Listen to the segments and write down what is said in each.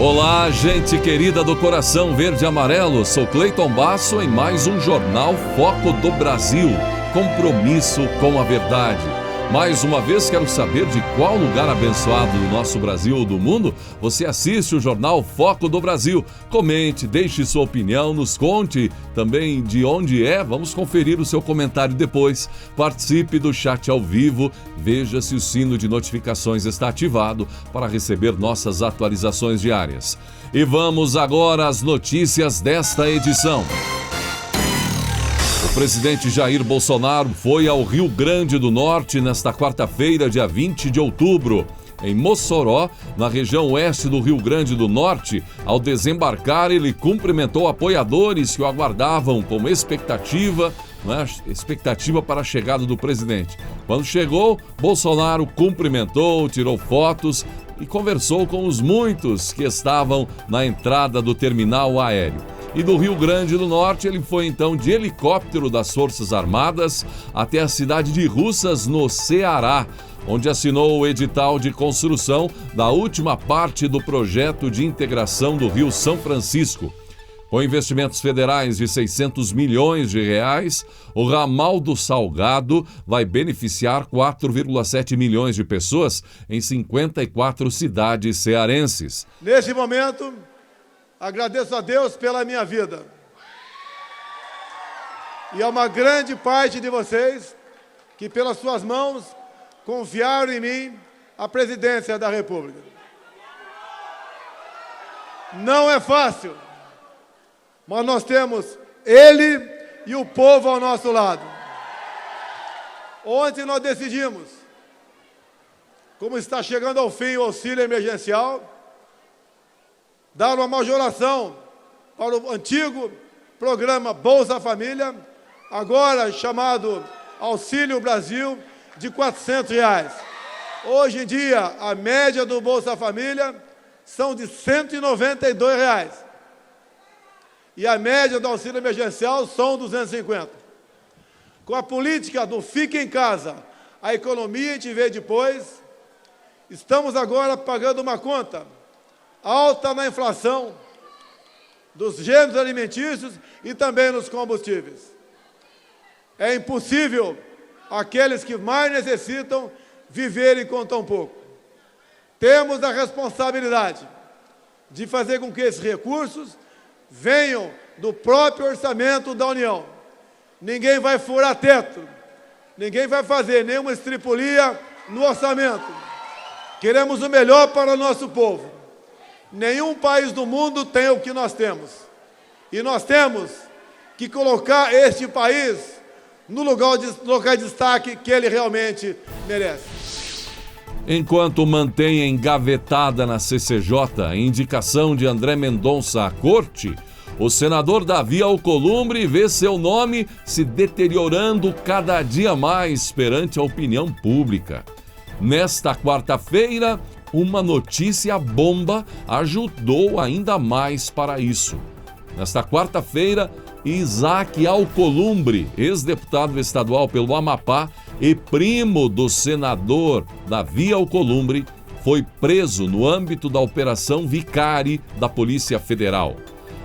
Olá, gente querida do coração verde e amarelo, sou Cleiton Basso em mais um Jornal Foco do Brasil, compromisso com a verdade. Mais uma vez quero saber de qual lugar abençoado do nosso Brasil ou do mundo você assiste o Jornal Foco do Brasil. Comente, deixe sua opinião, nos conte também de onde é, vamos conferir o seu comentário depois. Participe do chat ao vivo, veja se o sino de notificações está ativado para receber nossas atualizações diárias. E vamos agora às notícias desta edição. O presidente Jair Bolsonaro foi ao Rio Grande do Norte nesta quarta-feira, dia 20 de outubro. Em Mossoró, na região oeste do Rio Grande do Norte, ao desembarcar, ele cumprimentou apoiadores que o aguardavam com expectativa para a chegada do presidente. Quando chegou, Bolsonaro cumprimentou, tirou fotos e conversou com os muitos que estavam na entrada do terminal aéreo. E do Rio Grande do Norte, ele foi então de helicóptero das Forças Armadas até a cidade de Russas, no Ceará, onde assinou o edital de construção da última parte do projeto de integração do Rio São Francisco. Com investimentos federais de 600 milhões de reais, o ramal do Salgado vai beneficiar 4,7 milhões de pessoas em 54 cidades cearenses. Neste momento, agradeço a Deus pela minha vida. E a uma grande parte de vocês que, pelas suas mãos, confiaram em mim a presidência da República. Não é fácil, mas nós temos ele e o povo ao nosso lado. Ontem nós decidimos, como está chegando ao fim o auxílio emergencial, dar uma majoração para o antigo programa Bolsa Família, agora chamado Auxílio Brasil, de R$ 400. Hoje em dia, a média do Bolsa Família são de R$ 192. E a média do auxílio emergencial são 250. Com a política do fique em casa, a economia a gente vê depois, estamos agora pagando uma conta alta na inflação dos gêneros alimentícios e também nos combustíveis. É impossível aqueles que mais necessitam viverem com tão pouco. Temos a responsabilidade de fazer com que esses recursos venham do próprio orçamento da União. Ninguém vai furar teto, ninguém vai fazer nenhuma estripulia no orçamento. Queremos o melhor para o nosso povo. Nenhum país do mundo tem o que nós temos. E nós temos que colocar este país no lugar de destaque que ele realmente merece. Enquanto mantém engavetada na CCJ a indicação de André Mendonça à corte, o senador Davi Alcolumbre vê seu nome se deteriorando cada dia mais perante a opinião pública. Nesta quarta-feira, uma notícia bomba ajudou ainda mais para isso. Nesta quarta-feira, Isaac Alcolumbre, ex-deputado estadual pelo Amapá e primo do senador Davi Alcolumbre, foi preso no âmbito da Operação Vicari da Polícia Federal.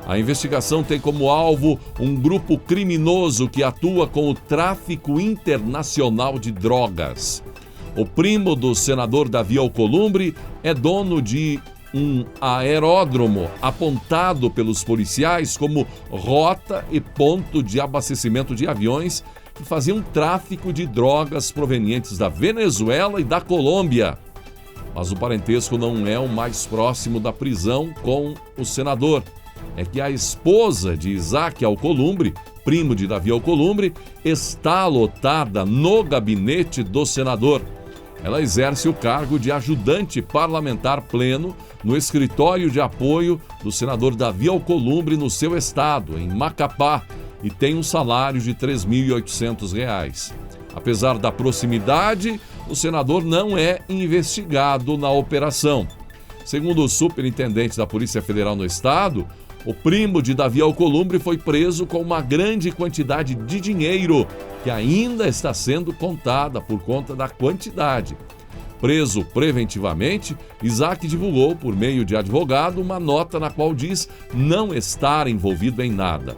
A investigação tem como alvo um grupo criminoso que atua com o tráfico internacional de drogas. O primo do senador Davi Alcolumbre é dono de um aeródromo apontado pelos policiais como rota e ponto de abastecimento de aviões que faziam tráfico de drogas provenientes da Venezuela e da Colômbia. Mas o parentesco não é o mais próximo da prisão com o senador. É que a esposa de Isaac Alcolumbre, primo de Davi Alcolumbre, está lotada no gabinete do senador. Ela exerce o cargo de ajudante parlamentar pleno no escritório de apoio do senador Davi Alcolumbre no seu estado, em Macapá, e tem um salário de R$ 3.800. Apesar da proximidade, o senador não é investigado na operação. Segundo o superintendente da Polícia Federal no estado, o primo de Davi Alcolumbre foi preso com uma grande quantidade de dinheiro que ainda está sendo contada por conta da quantidade. preso preventivamente, Isaac divulgou, por meio de advogado, uma nota na qual diz não estar envolvido em nada.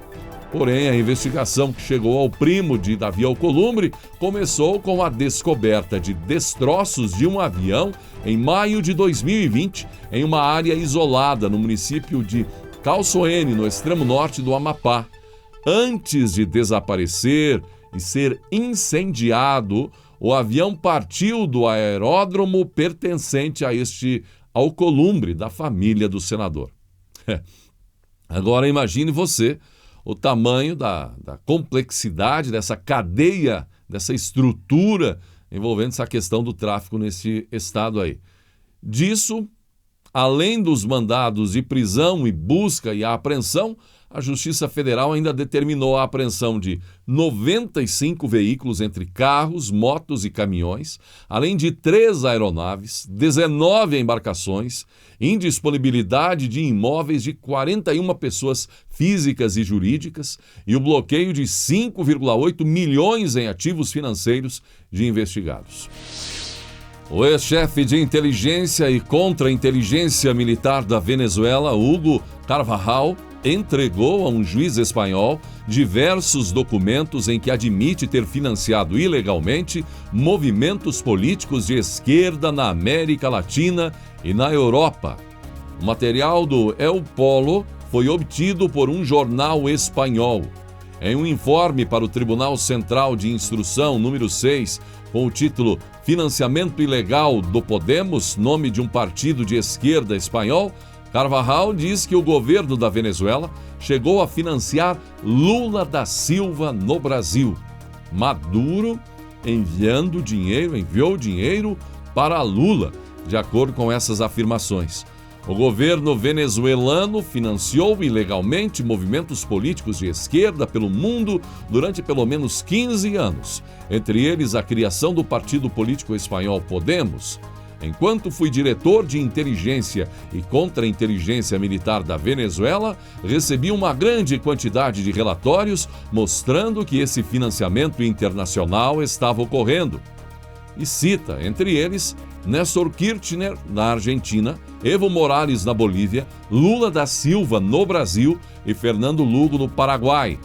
Porém, a investigação que chegou ao primo de Davi Alcolumbre começou com a descoberta de destroços de um avião em maio de 2020, em uma área isolada no município de Calçoene, no extremo norte do Amapá. Antes de desaparecer e ser incendiado, o avião partiu do aeródromo pertencente a este Alcolumbre, da família do senador. Agora imagine você o tamanho da complexidade dessa cadeia, dessa estrutura envolvendo essa questão do tráfico nesse estado aí. Disso, além dos mandados de prisão e busca e apreensão, a Justiça Federal ainda determinou a apreensão de 95 veículos entre carros, motos e caminhões, além de 3 aeronaves, 19 embarcações, indisponibilidade de imóveis de 41 pessoas físicas e jurídicas e o bloqueio de 5,8 milhões em ativos financeiros de investigados. O ex-chefe de inteligência e contra-inteligência militar da Venezuela, Hugo Carvajal, entregou a um juiz espanhol diversos documentos em que admite ter financiado ilegalmente movimentos políticos de esquerda na América Latina e na Europa. O material do El Polo foi obtido por um jornal espanhol. Em um informe para o Tribunal Central de Instrução número 6, com o título Financiamento Ilegal do Podemos, nome de um partido de esquerda espanhol, Carvajal diz que o governo da Venezuela chegou a financiar Lula da Silva no Brasil. Maduro enviou dinheiro para Lula, de acordo com essas afirmações. O governo venezuelano financiou ilegalmente movimentos políticos de esquerda pelo mundo durante pelo menos 15 anos, entre eles a criação do partido político espanhol Podemos. Enquanto fui diretor de inteligência e contra-inteligência militar da Venezuela, recebi uma grande quantidade de relatórios mostrando que esse financiamento internacional estava ocorrendo. E cita, entre eles, Néstor Kirchner, na Argentina, Evo Morales, na Bolívia, Lula da Silva, no Brasil e Fernando Lugo, no Paraguai.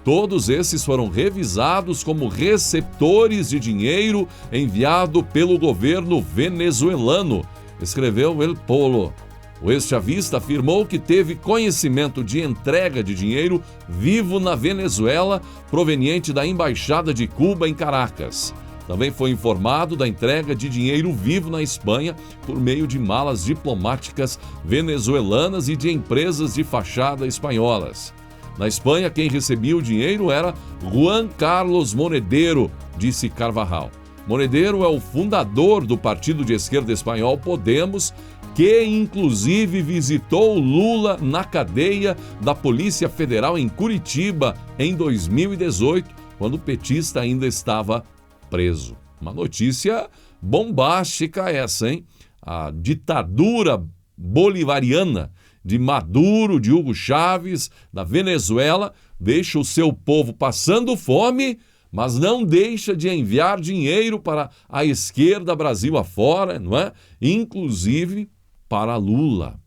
Todos esses foram revisados como receptores de dinheiro enviado pelo governo venezuelano, escreveu El Polo. O ex-chavista afirmou que teve conhecimento de entrega de dinheiro vivo na Venezuela, proveniente da Embaixada de Cuba em Caracas. Também foi informado da entrega de dinheiro vivo na Espanha por meio de malas diplomáticas venezuelanas e de empresas de fachada espanholas. Na Espanha, quem recebia o dinheiro era Juan Carlos Monedero, disse Carvajal. Monedero é o fundador do partido de esquerda espanhol Podemos, que inclusive visitou Lula na cadeia da Polícia Federal em Curitiba em 2018, quando o petista ainda estava preso. Uma notícia bombástica essa, hein? A ditadura bolivariana de Maduro, de Hugo Chávez, da Venezuela, deixa o seu povo passando fome, mas não deixa de enviar dinheiro para a esquerda Brasil afora, não é? Inclusive para Lula.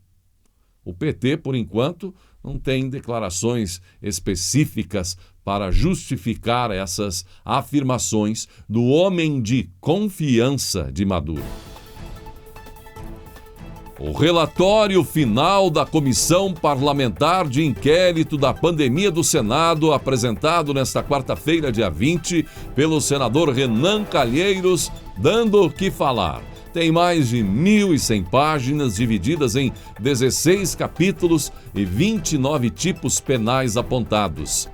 O PT, por enquanto, não tem declarações específicas para justificar essas afirmações do homem de confiança de Maduro. O relatório final da Comissão Parlamentar de Inquérito da Pandemia do Senado, apresentado nesta quarta-feira, dia 20, pelo senador Renan Calheiros, dando o que falar. Tem mais de 1.100 páginas, divididas em 16 capítulos e 29 tipos penais apontados.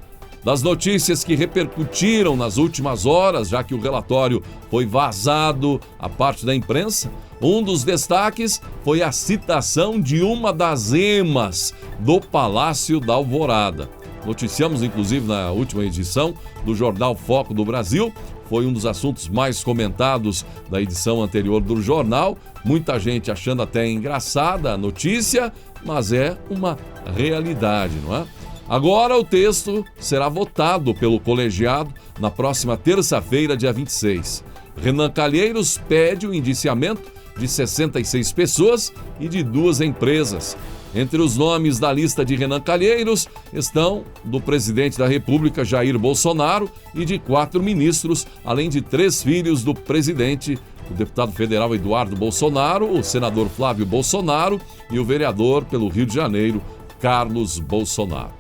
Das notícias que repercutiram nas últimas horas, já que o relatório foi vazado à parte da imprensa, um dos destaques foi a citação de uma das emas do Palácio da Alvorada. Noticiamos, inclusive, na última edição do Jornal Foco do Brasil. Foi um dos assuntos mais comentados da edição anterior do jornal. Muita gente achando até engraçada a notícia, mas é uma realidade, não é? Agora o texto será votado pelo colegiado na próxima terça-feira, dia 26. Renan Calheiros pede o indiciamento de 66 pessoas e de 2 empresas. Entre os nomes da lista de Renan Calheiros estão do presidente da República, Jair Bolsonaro, e de 4 ministros, além de 3 filhos do presidente, o deputado federal Eduardo Bolsonaro, o senador Flávio Bolsonaro e o vereador pelo Rio de Janeiro, Carlos Bolsonaro.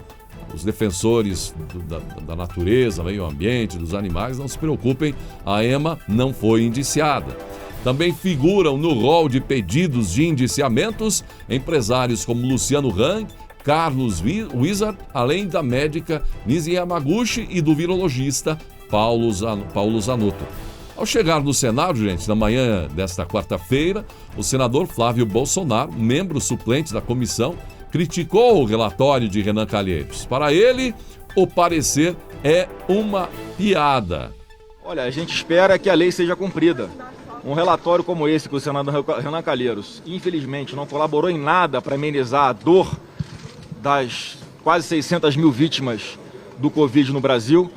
Os defensores da natureza, meio ambiente, dos animais, não se preocupem, a EMA não foi indiciada. Também figuram no rol de pedidos de indiciamentos empresários como Luciano Hang, Carlos Wizard, além da médica Nisi Yamaguchi e do virologista Paulo Zanotto. Ao chegar no Senado, gente, na manhã desta quarta-feira, o senador Flávio Bolsonaro, membro suplente da comissão, criticou o relatório de Renan Calheiros. Para ele, o parecer é uma piada. Olha, a gente espera que a lei seja cumprida. Um relatório como esse que o senador Renan Calheiros, infelizmente, não colaborou em nada para amenizar a dor das quase 600 mil vítimas do Covid no Brasil,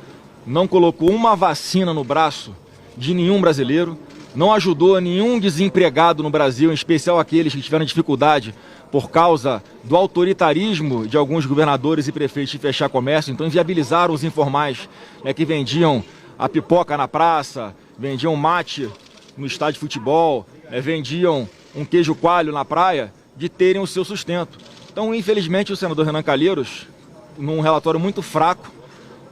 não colocou uma vacina no braço de nenhum brasileiro, não ajudou nenhum desempregado no Brasil, em especial aqueles que tiveram dificuldade por causa do autoritarismo de alguns governadores e prefeitos de fechar comércio. Então inviabilizaram os informais, que vendiam a pipoca na praça, vendiam mate no estádio de futebol, vendiam um queijo coalho na praia, de terem o seu sustento. Então, infelizmente, o senador Renan Calheiros, num relatório muito fraco,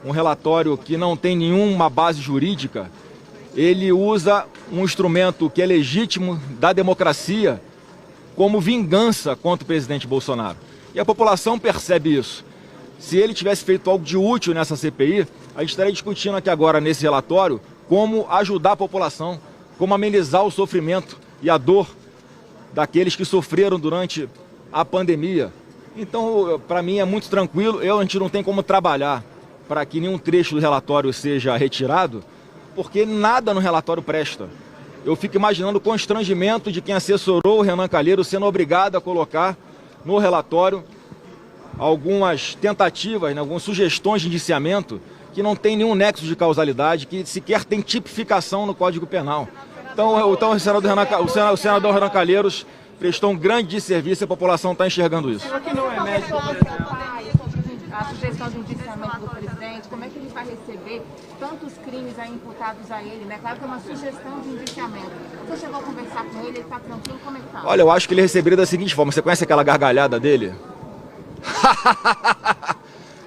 um relatório que não tem nenhuma base jurídica, ele usa um instrumento que é legítimo da democracia como vingança contra o presidente Bolsonaro. E a população percebe isso. Se ele tivesse feito algo de útil nessa CPI, a gente estaria discutindo aqui agora, nesse relatório, como ajudar a população, como amenizar o sofrimento e a dor daqueles que sofreram durante a pandemia. Então, para mim é muito tranquilo, a gente não tem como trabalhar para que nenhum trecho do relatório seja retirado, porque nada no relatório presta. Eu fico imaginando o constrangimento de quem assessorou o Renan Calheiros sendo obrigado a colocar no relatório algumas tentativas, algumas sugestões de indiciamento que não tem nenhum nexo de causalidade, que sequer tem tipificação no Código Penal. Então o senador Renan Calheiros prestou um grande desserviço e a população está enxergando isso. Que não é médico, a sugestão de indiciamento do presidente, como é que ele vai receber tantos crimes aí imputados a ele, né? Claro que é uma sugestão de indiciamento. Você chegou a conversar com ele está tranquilo, como é que tá? Olha, eu acho que ele receberia da seguinte forma, você conhece aquela gargalhada dele?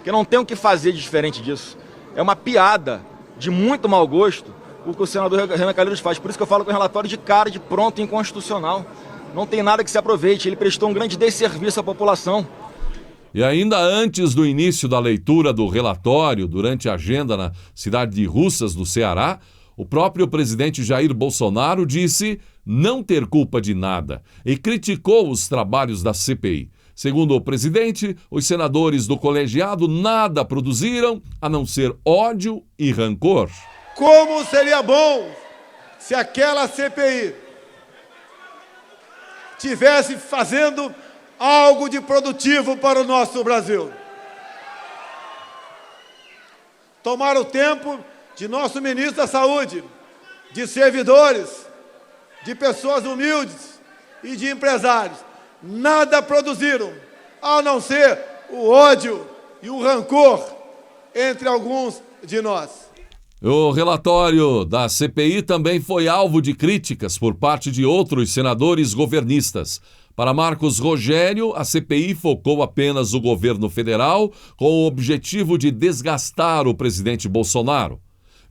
Que não tem o que fazer de diferente disso. É uma piada de muito mau gosto o que o senador Renan Calheiros faz. Por isso que eu falo que é um relatório de cara, de pronto, inconstitucional. Não tem nada que se aproveite. Ele prestou um grande desserviço à população. E ainda antes do início da leitura do relatório, durante a agenda na cidade de Russas, no Ceará, o próprio presidente Jair Bolsonaro disse não ter culpa de nada e criticou os trabalhos da CPI. Segundo o presidente, os senadores do colegiado nada produziram a não ser ódio e rancor. Como seria bom se aquela CPI tivesse fazendo algo de produtivo para o nosso Brasil. Tomar o tempo de nosso ministro da Saúde, de servidores, de pessoas humildes e de empresários. Nada produziram, a não ser o ódio e o rancor entre alguns de nós. O relatório da CPI também foi alvo de críticas por parte de outros senadores governistas. Para Marcos Rogério, a CPI focou apenas o governo federal com o objetivo de desgastar o presidente Bolsonaro.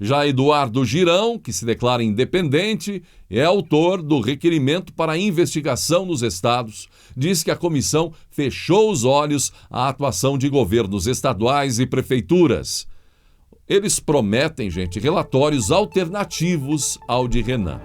Já Eduardo Girão, que se declara independente, é autor do requerimento para investigação nos estados. Diz que a comissão fechou os olhos à atuação de governos estaduais e prefeituras. Eles prometem, gente, relatórios alternativos ao de Renan.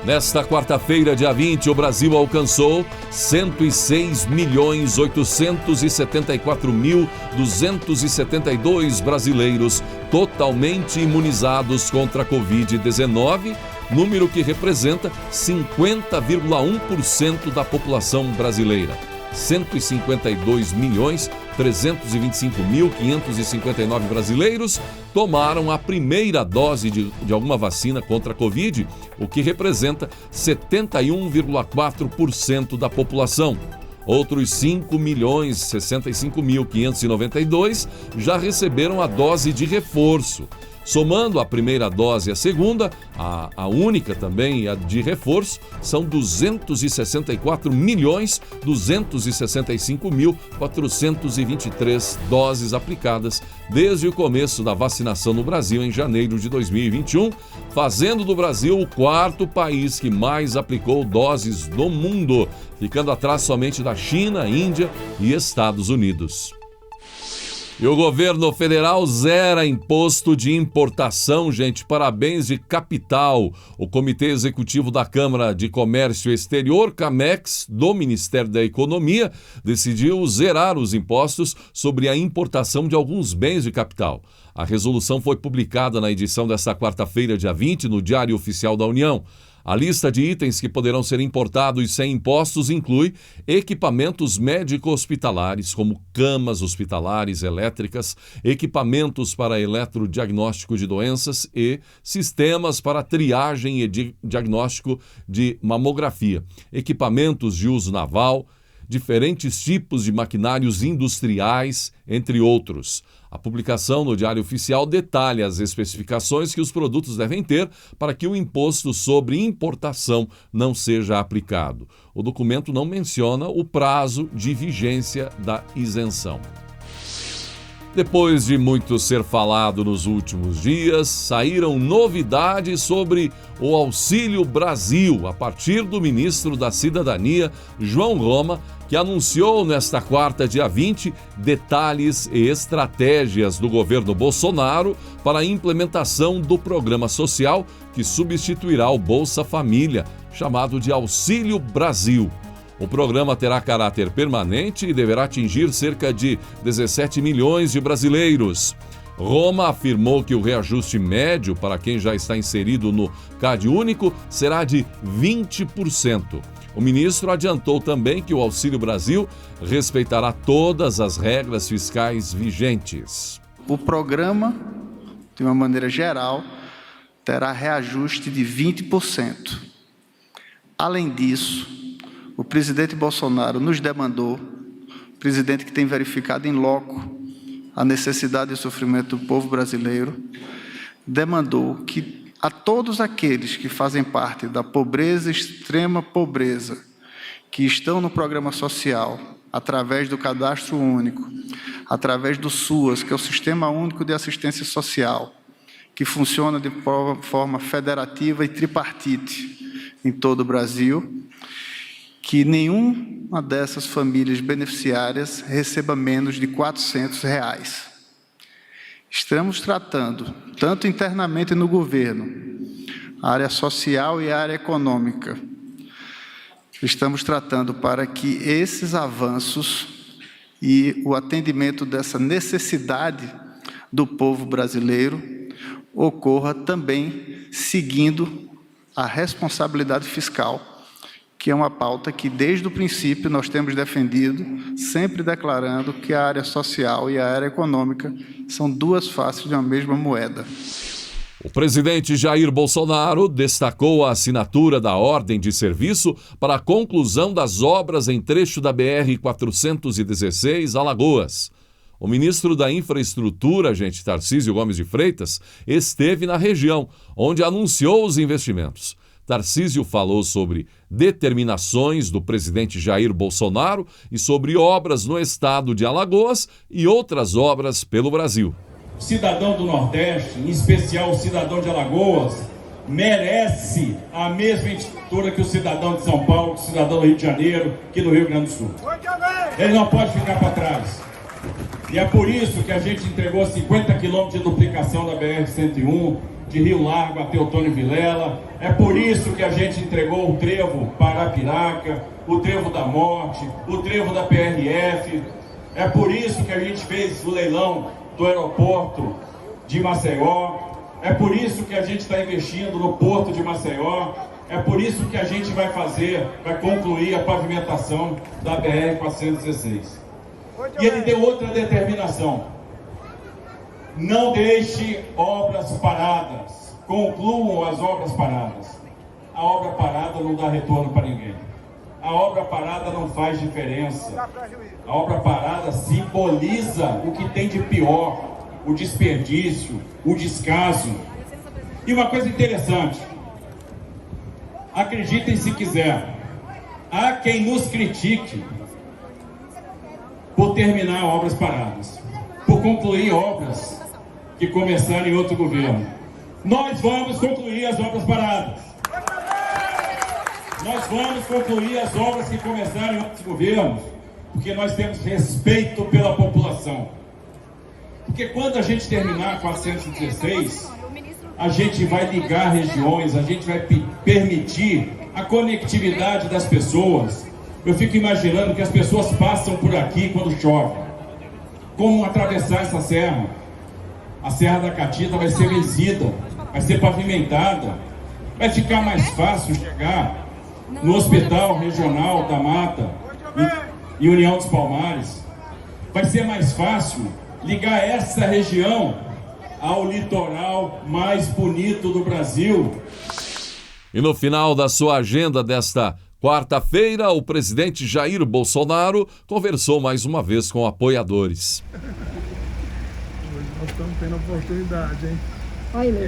Nesta quarta-feira, dia 20, o Brasil alcançou 106.874.272 brasileiros totalmente imunizados contra a Covid-19, número que representa 50,1% da população brasileira. 152.325.559 brasileiros tomaram a primeira dose de alguma vacina contra a Covid, o que representa 71,4% da população. Outros 5.065.592 já receberam a dose de reforço. Somando a primeira dose e a segunda, a única também, a de reforço, são 264.265.423 doses aplicadas desde o começo da vacinação no Brasil em janeiro de 2021, fazendo do Brasil o quarto país que mais aplicou doses no mundo, ficando atrás somente da China, Índia e Estados Unidos. E o governo federal zera imposto de importação, gente, para bens de capital. O Comitê Executivo da Câmara de Comércio Exterior, CAMEX, do Ministério da Economia, decidiu zerar os impostos sobre a importação de alguns bens de capital. A resolução foi publicada na edição desta quarta-feira, dia 20, no Diário Oficial da União. A lista de itens que poderão ser importados sem impostos inclui equipamentos médico-hospitalares, como camas hospitalares elétricas, equipamentos para eletrodiagnóstico de doenças e sistemas para triagem e diagnóstico de mamografia, equipamentos de uso naval, diferentes tipos de maquinários industriais, entre outros. A publicação no Diário Oficial detalha as especificações que os produtos devem ter para que o imposto sobre importação não seja aplicado. O documento não menciona o prazo de vigência da isenção. Depois de muito ser falado nos últimos dias, saíram novidades sobre o Auxílio Brasil, a partir do ministro da Cidadania, João Roma, que anunciou nesta quarta, dia 20, detalhes e estratégias do governo Bolsonaro para a implementação do programa social que substituirá o Bolsa Família, chamado de Auxílio Brasil. O programa terá caráter permanente e deverá atingir cerca de 17 milhões de brasileiros. Roma afirmou que o reajuste médio para quem já está inserido no CadÚnico será de 20%. O ministro adiantou também que o Auxílio Brasil respeitará todas as regras fiscais vigentes. O programa, de uma maneira geral, terá reajuste de 20%. Além disso, o presidente Bolsonaro nos demandou, presidente que tem verificado em loco a necessidade e o sofrimento do povo brasileiro, demandou que a todos aqueles que fazem parte da pobreza, extrema pobreza, que estão no programa social, através do Cadastro Único, através do SUAS, que é o Sistema Único de Assistência Social, que funciona de forma federativa e tripartite em todo o Brasil, que nenhuma dessas famílias beneficiárias receba menos de R$ 400. Estamos tratando, tanto internamente no governo, a área social e a área econômica, estamos tratando para que esses avanços e o atendimento dessa necessidade do povo brasileiro ocorra também seguindo a responsabilidade fiscal, que é uma pauta que, desde o princípio, nós temos defendido, sempre declarando que a área social e a área econômica são duas faces de uma mesma moeda. O presidente Jair Bolsonaro destacou a assinatura da ordem de serviço para a conclusão das obras em trecho da BR-416 Alagoas. O ministro da Infraestrutura, Tarcísio Gomes de Freitas, esteve na região, onde anunciou os investimentos. Tarcísio falou sobre determinações do presidente Jair Bolsonaro e sobre obras no estado de Alagoas e outras obras pelo Brasil. O cidadão do Nordeste, em especial o cidadão de Alagoas, merece a mesma estrutura que o cidadão de São Paulo, que o cidadão do Rio de Janeiro, que do Rio Grande do Sul. Ele não pode ficar para trás. E é por isso que a gente entregou 50 quilômetros de duplicação da BR-101, de Rio Largo até Otônio Vilela. É por isso que a gente entregou o trevo Parapiraca, o trevo da Morte, o trevo da PRF. É por isso que a gente fez o leilão do aeroporto de Maceió. É por isso que a gente está investindo no porto de Maceió. É por isso que a gente vai concluir a pavimentação da BR-416. E ele deu outra determinação: não deixe obras paradas, concluam as obras paradas. A obra parada não dá retorno para ninguém. A obra parada não faz diferença. A obra parada simboliza o que tem de pior, o desperdício, o descaso. E uma coisa interessante, acreditem se quiser, há quem nos critique por terminar obras paradas, por concluir obras que começaram em outro governo. Nós vamos concluir as obras paradas. Nós vamos concluir as obras que começaram em outros governos, porque nós temos respeito pela população. Porque quando a gente terminar a 416, a gente vai ligar regiões, a gente vai permitir a conectividade das pessoas. Eu fico imaginando que as pessoas passam por aqui quando chove. Como atravessar essa serra? A Serra da Catita vai ser vencida, vai ser pavimentada, vai ficar mais fácil chegar no Hospital Regional da Mata e União dos Palmares. Vai ser mais fácil ligar essa região ao litoral mais bonito do Brasil. E no final da sua agenda desta quarta-feira, o presidente Jair Bolsonaro conversou mais uma vez com apoiadores. Hoje nós estamos tendo oportunidade, hein? Aí, meu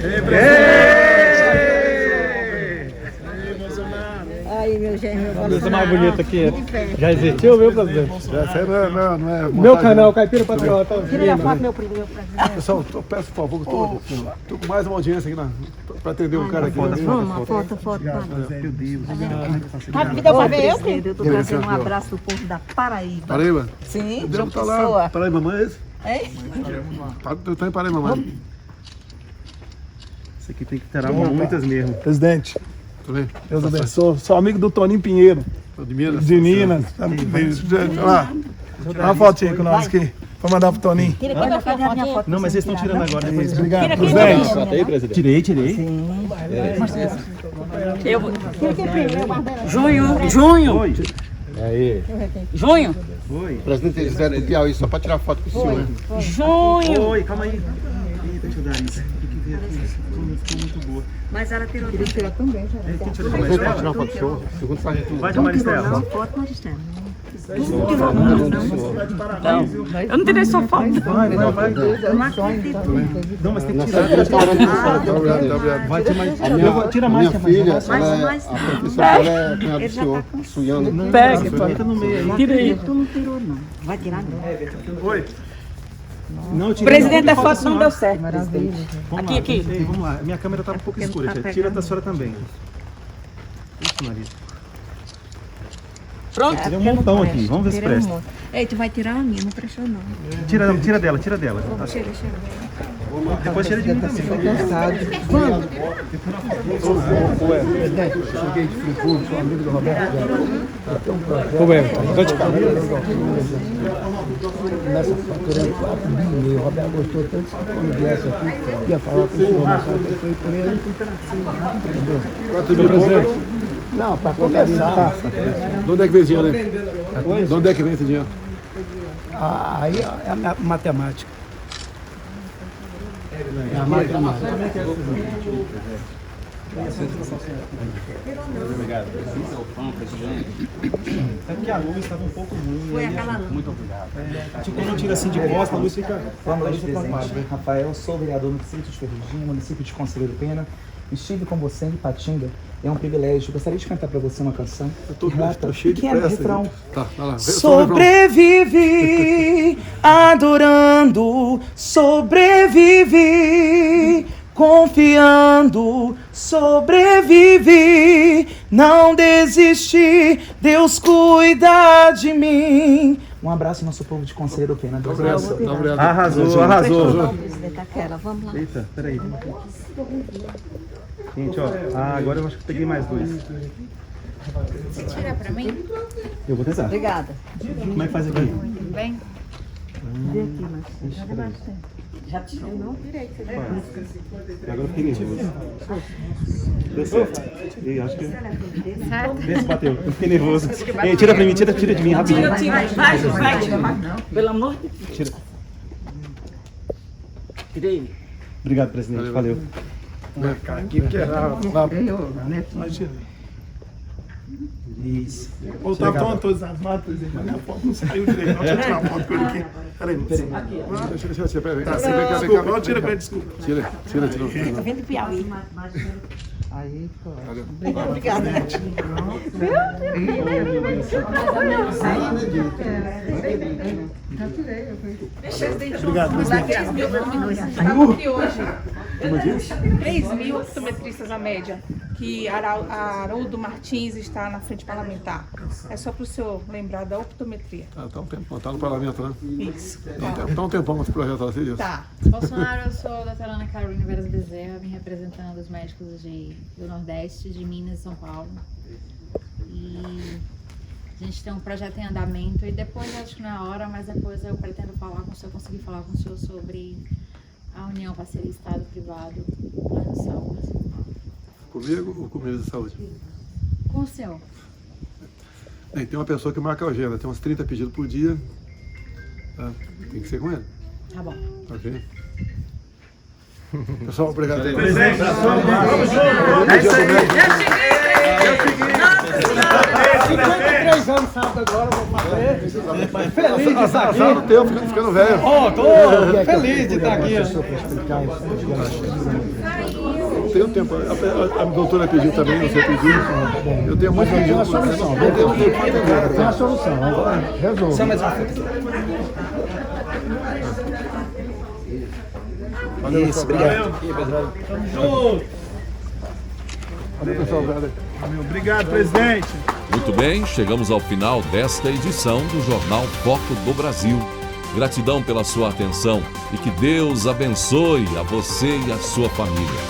Aí, meu genro. A coisa mais bonita aqui. Já existiu, viu, presidente? Já sei, não é Meu canal, Caipira Patriota. Tira a foto, meu presidente. Pessoal, eu peço por favor, estou com mais uma audiência aqui para atender um cara aqui. Vamos, foto. Meu Deus. Me deu pra ver eu? Eu tô trazendo um abraço do povo da Paraíba. Paraíba? Sim, João João Pessoa. Paraíba, mamãe, é esse? É? Eu tô em Paraíba, mamãe. Isso aqui tem que ter muitas mesmo. Presidente, tudo bem? Deus abençoe. Sou amigo do Toninho Pinheiro, De Minas? de Minas. Olha lá. Dá uma fotinha com nós aqui. Vou mandar pro Toninho. Tira aqui a minha foto. Não, mas vocês estão tirando agora. Depois. Tira Obrigado, aqui, presidente. Tirei. Sim. Eu vou. Tira aqui primeiro. Junho. Aí. Junho. Oi. Presidente, eles vieram do Piauí só para tirar foto com o senhor. Junho. Oi, calma aí. Deixa eu dar isso. Tem que ver aqui. Ficou muito boa. Mas ela tirou também, já. Vou tirar uma foto do senhor. Segundo sargento. Vai de Maristela. Foto, Maristela. Eu não tirei sua foto. Eu não acredito. Não, mas tem que tirar. Obrigado. Vai ter mais. Tira mais. Minha filha, Mais. a professora dela é cunhada do senhor, Suiana. Pega. Fica no meio aí. Tira aí. Tu não tirou, não. Vai tirar, não. Oi. Não, Presidente, a foto não deu certo. Vamos Aqui. Vamos lá. Minha câmera tá um pouco escura. Tira da senhora também. Isso, Maria. Pronto. Tirei um montão aqui. Vamos ver se presta. Ei, tu vai tirar a minha, não prestou não. Tira dela. Tira. Depois tira de mim também. Presidente, eu cheguei de Friburgo, sou amigo do Roberto. Roberto, tô de cá. Nessa faturando 4 mil, o Roberto gostou tanto que quando viesse aqui, ia falar com o senhor, mas eu fui por ele. 4 mil, presidente? Não, para conversar. De onde é que vem esse dinheiro, né? De onde é que vem esse dinheiro? Aí é a matemática. É a matemática. Obrigado. É porque a luz estava um pouco ruim. Foi aquela luz. Muito obrigado. Tipo, quando tira assim de costa, a luz fica. Boa noite, presidente. Rafael, sou vereador no distrito de Ferrugem, município de Conselheiro Pena. Estive com você em Ipatinga. É um privilégio. Gostaria de cantar para você uma canção. Tô cheio de pequeno pressa. refrão. Tá, vai lá. Sobrevive, adorando, sobrevive, confiando, sobrevive, não desiste, Deus cuida de mim. Um abraço ao nosso povo de Conselheiro Pena. Deus abençoe. Arrasou. Vamos lá. Eita, peraí. Gente, ó. Agora eu acho que eu peguei mais dois. Você tira pra mim? Eu vou tentar. Obrigada. Como é que faz aqui? Bem? Vê aqui, mas. Já tirou. Eu não virei, você viu? Agora eu fiquei nervoso. Deu certo. Eu acho que... Certo? Vê se bateu. Eu fiquei nervoso. Ei, tira pra mim, tira de mim, rapidinho. Vai. Pelo amor de Deus. Tira. Tirei. Obrigado, presidente. Valeu. Aqui que era... Isso. Ou tá tão todas as matas, presidente. Minha foto não saiu direito. Deixa eu tirar uma foto com ele aqui. Peraí. Deixa eu tirar. Tá, desculpa. Não, tira com ele, desculpa. Tira. Tá vendo Piauí? Aí, pô. Obrigada. Obrigado, presidente. 3 mil estava aqui hoje. 3 mil optometristas a média, que Haroldo Martins está na frente parlamentar. É só para o senhor lembrar da optometria. Tá um tempão, tá no parlamento, né? Isso. Tá um tempão esse projeto assim, isso. Tá. Bolsonaro, eu sou a doutora Ana Carolina Veras Bezerra, vim representando os médicos do Nordeste, de Minas e São Paulo. E a gente tem um projeto em andamento e depois, acho que não é a hora, mas depois eu pretendo falar com o senhor, conseguir falar com o senhor sobre a união parceria Estado-Privado, plano de saúde. Comigo ou com o ministro da Saúde? Com o senhor. Tem uma pessoa que marca a agenda, tem uns 30 pedidos por dia. Tá? Tem que ser com ele. Tá bom. Ok? Pessoal, obrigado. Presidente, vamos junto. É isso aí. Eu cheguei. 53 anos sábado agora, vou fazer. Feliz de estar aqui. Sábado teu, ficando velho. Tô feliz de estar aqui. Tem um tempo, a doutora pediu também, você pediu. Eu tenho muito pedido. Tem uma solução. Tem uma solução, agora resolve. Só mais uma foto. Valeu, isso, obrigado. Tamo junto. Valeu, pessoal. Obrigado, presidente. Muito bem, chegamos ao final desta edição do Jornal Foco do Brasil. Gratidão pela sua atenção e que Deus abençoe a você e a sua família.